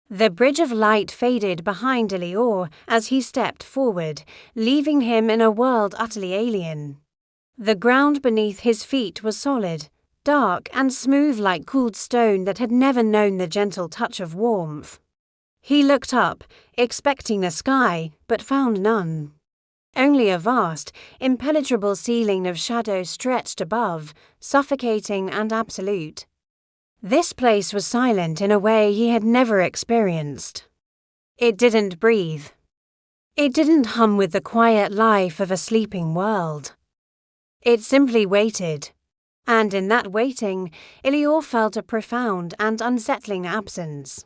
The bridge of light faded behind Elior as he stepped forward, leaving him in a world utterly alien. The ground beneath his feet was solid, dark and smooth like cooled stone that had never known the gentle touch of warmth. He looked up, expecting the sky, but found none. Only a vast, impenetrable ceiling of shadow stretched above, suffocating and absolute. This place was silent in a way he had never experienced. It didn't breathe. It didn't hum with the quiet life of a sleeping world. It simply waited. And in that waiting, Elior felt a profound and unsettling absence.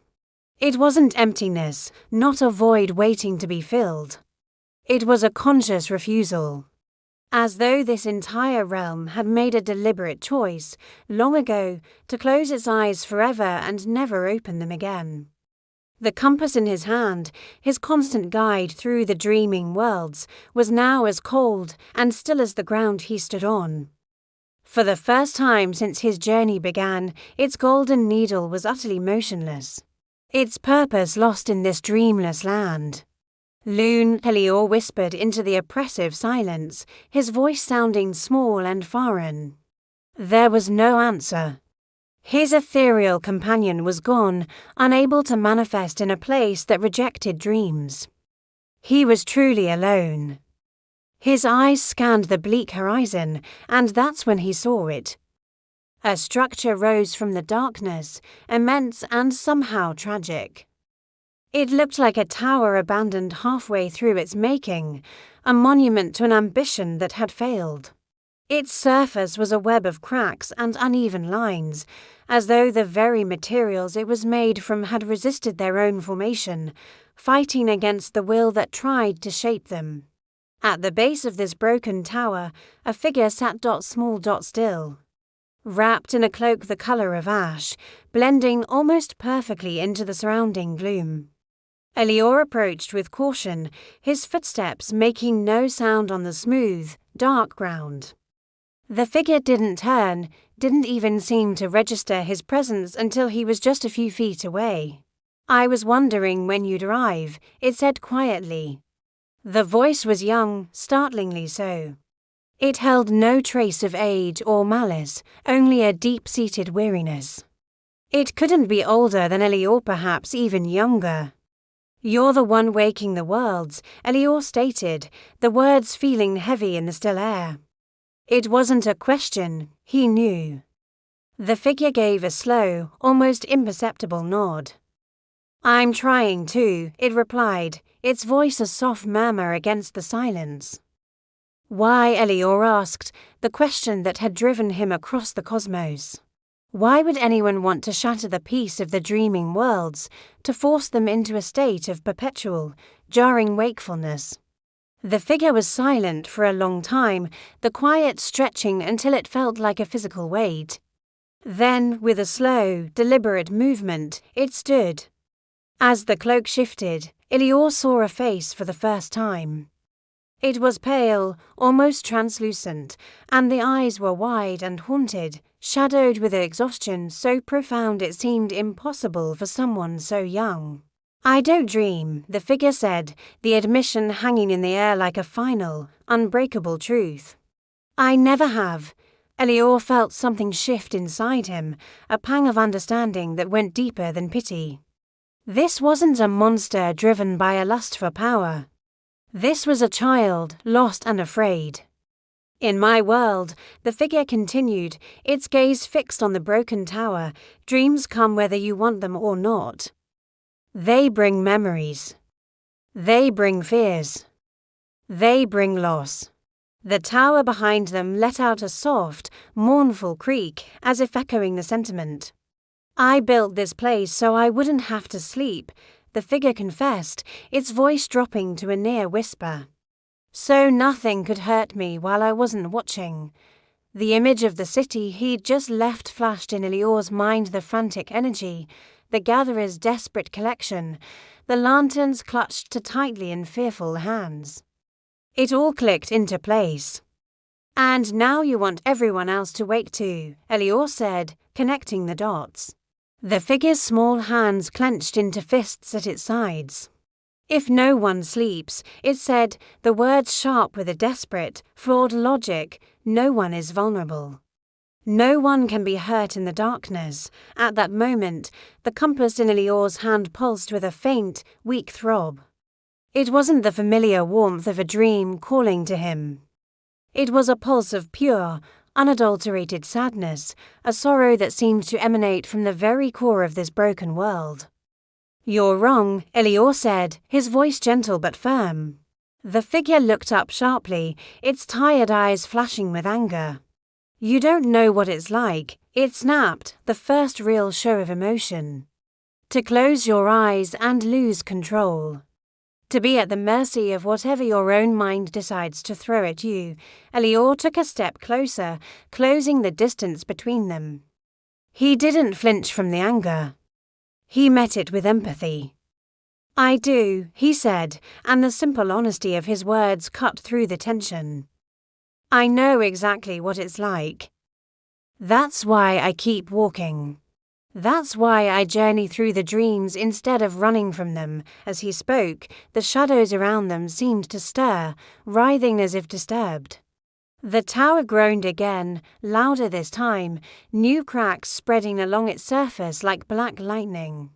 It wasn't emptiness, not a void waiting to be filled. It was a conscious refusal. As though this entire realm had made a deliberate choice, long ago, to close its eyes forever and never open them again. The compass in his hand, his constant guide through the dreaming worlds, was now as cold and still as the ground he stood on. For the first time since his journey began, its golden needle was utterly motionless, its purpose lost in this dreamless land. Loon, Elior whispered into the oppressive silence, his voice sounding small and foreign. There was no answer. His ethereal companion was gone, unable to manifest in a place that rejected dreams. He was truly alone. His eyes scanned the bleak horizon, and that's when he saw it. A structure rose from the darkness, immense and somehow tragic. It looked like a tower abandoned halfway through its making, a monument to an ambition that had failed. Its surface was a web of cracks and uneven lines, as though the very materials it was made from had resisted their own formation, fighting against the will that tried to shape them. At the base of this broken tower, a figure sat small still, wrapped in a cloak the colour of ash, blending almost perfectly into the surrounding gloom. Elior approached with caution, his footsteps making no sound on the smooth, dark ground. The figure didn't turn, didn't even seem to register his presence until he was just a few feet away. "I was wondering when you'd arrive," it said quietly. The voice was young, startlingly so. It held no trace of age or malice, only a deep-seated weariness. It couldn't be older than Elior, perhaps even younger. "You're the one waking the worlds," Elior stated, the words feeling heavy in the still air. It wasn't a question, he knew. The figure gave a slow, almost imperceptible nod. "I'm trying to," it replied, its voice a soft murmur against the silence. Why, Elior asked, the question that had driven him across the cosmos. Why would anyone want to shatter the peace of the dreaming worlds, to force them into a state of perpetual, jarring wakefulness? The figure was silent for a long time, the quiet stretching until it felt like a physical weight. Then, with a slow, deliberate movement, it stood. As the cloak shifted, Elior saw a face for the first time. It was pale, almost translucent, and the eyes were wide and haunted, shadowed with exhaustion so profound it seemed impossible for someone so young. "I don't dream," the figure said, the admission hanging in the air like a final, unbreakable truth. "I never have." Elior felt something shift inside him, a pang of understanding that went deeper than pity. This wasn't a monster driven by a lust for power. This was a child, lost and afraid. "In my world," the figure continued, its gaze fixed on the broken tower, "dreams come whether you want them or not. They bring memories. They bring fears. They bring loss." The tower behind them let out a soft, mournful creak, as if echoing the sentiment. "I built this place so I wouldn't have to sleep," the figure confessed, its voice dropping to a near whisper. "So nothing could hurt me while I wasn't watching." The image of the city he'd just left flashed in Elior's mind, the frantic energy, the gatherer's desperate collection, the lanterns clutched tightly in fearful hands. It all clicked into place. "And now you want everyone else to wake too," Elior said, connecting the dots. The figure's small hands clenched into fists at its sides. If no one sleeps, it said, the words sharp with a desperate, flawed logic, no one is vulnerable. No one can be hurt in the darkness. At that moment, the compass in Elior's hand pulsed with a faint, weak throb. It wasn't the familiar warmth of a dream calling to him. It was a pulse of pure, unadulterated sadness, a sorrow that seemed to emanate from the very core of this broken world. "You're wrong," Elior said, his voice gentle but firm. The figure looked up sharply, its tired eyes flashing with anger. "You don't know what it's like," it snapped, the first real show of emotion. "To close your eyes and lose control. To be at the mercy of whatever your own mind decides to throw at you." Elior took a step closer, closing the distance between them. He didn't flinch from the anger. He met it with empathy. "I do," he said, and the simple honesty of his words cut through the tension. "I know exactly what it's like. That's why I keep walking. That's why I journey through the dreams instead of running from them." As he spoke, the shadows around them seemed to stir, writhing as if disturbed. The tower groaned again, louder this time, new cracks spreading along its surface like black lightning.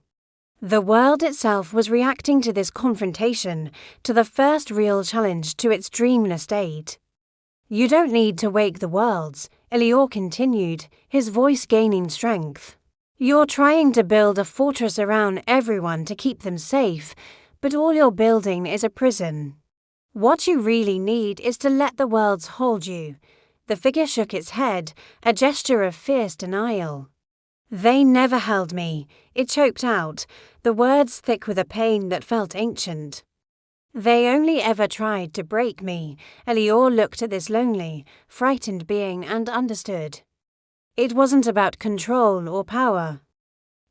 The world itself was reacting to this confrontation, to the first real challenge to its dreamless state. "You don't need to wake the worlds," Elior continued, his voice gaining strength. "You're trying to build a fortress around everyone to keep them safe, but all you're building is a prison. What you really need is to let the worlds hold you." The figure shook its head, a gesture of fierce denial. "They never held me," it choked out, the words thick with a pain that felt ancient. "They only ever tried to break me." Elior looked at this lonely, frightened being and understood. It wasn't about control or power.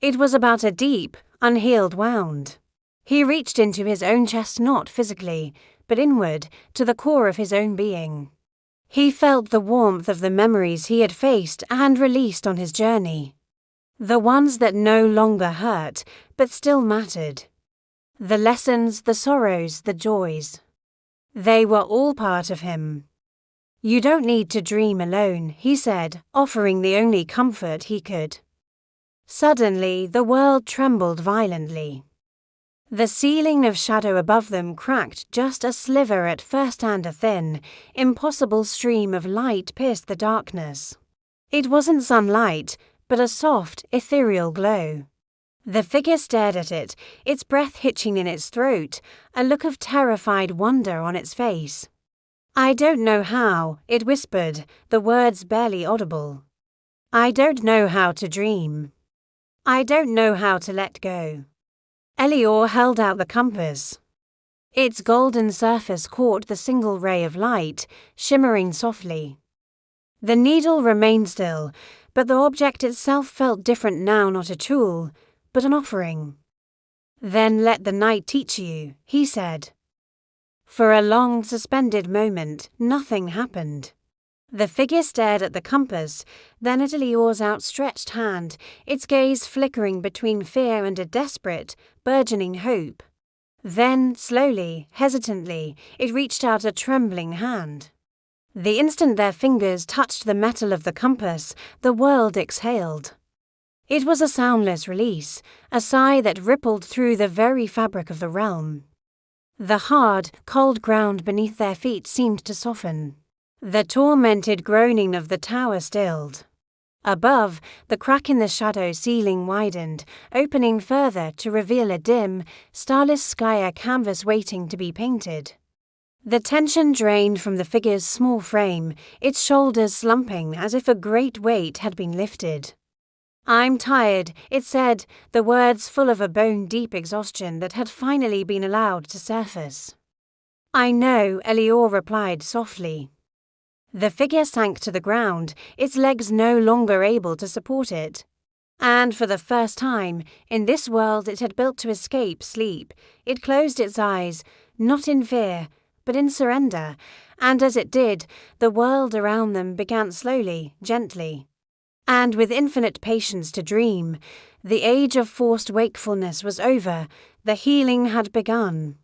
It was about a deep, unhealed wound. He reached into his own chest, not physically, but inward, to the core of his own being. He felt the warmth of the memories he had faced and released on his journey. The ones that no longer hurt, but still mattered. The lessons, the sorrows, the joys. They were all part of him. "You don't need to dream alone," he said, offering the only comfort he could. Suddenly, the world trembled violently. The ceiling of shadow above them cracked just a sliver at first, and a thin, impossible stream of light pierced the darkness. It wasn't sunlight, but a soft, ethereal glow. The figure stared at it, its breath hitching in its throat, a look of terrified wonder on its face. "I don't know how," it whispered, the words barely audible. "I don't know how to dream. I don't know how to let go." Elior held out the compass. Its golden surface caught the single ray of light, shimmering softly. The needle remained still, but the object itself felt different now, not a tool, but an offering. "Then let the night teach you," he said. For a long, suspended moment, nothing happened. The figure stared at the compass, then at Elior's outstretched hand, its gaze flickering between fear and a desperate, burgeoning hope. Then, slowly, hesitantly, it reached out a trembling hand. The instant their fingers touched the metal of the compass, the world exhaled. It was a soundless release, a sigh that rippled through the very fabric of the realm. The hard, cold ground beneath their feet seemed to soften. The tormented groaning of the tower stilled. Above, the crack in the shadow ceiling widened, opening further to reveal a dim, starless sky, a canvas waiting to be painted. The tension drained from the figure's small frame, its shoulders slumping as if a great weight had been lifted. "I'm tired," it said, the words full of a bone-deep exhaustion that had finally been allowed to surface. "I know," Elior replied softly. The figure sank to the ground, its legs no longer able to support it. And for the first time, in this world it had built to escape sleep, it closed its eyes, not in fear, but in surrender, and as it did, the world around them began slowly, gently, and with infinite patience to dream. The age of forced wakefulness was over, the healing had begun.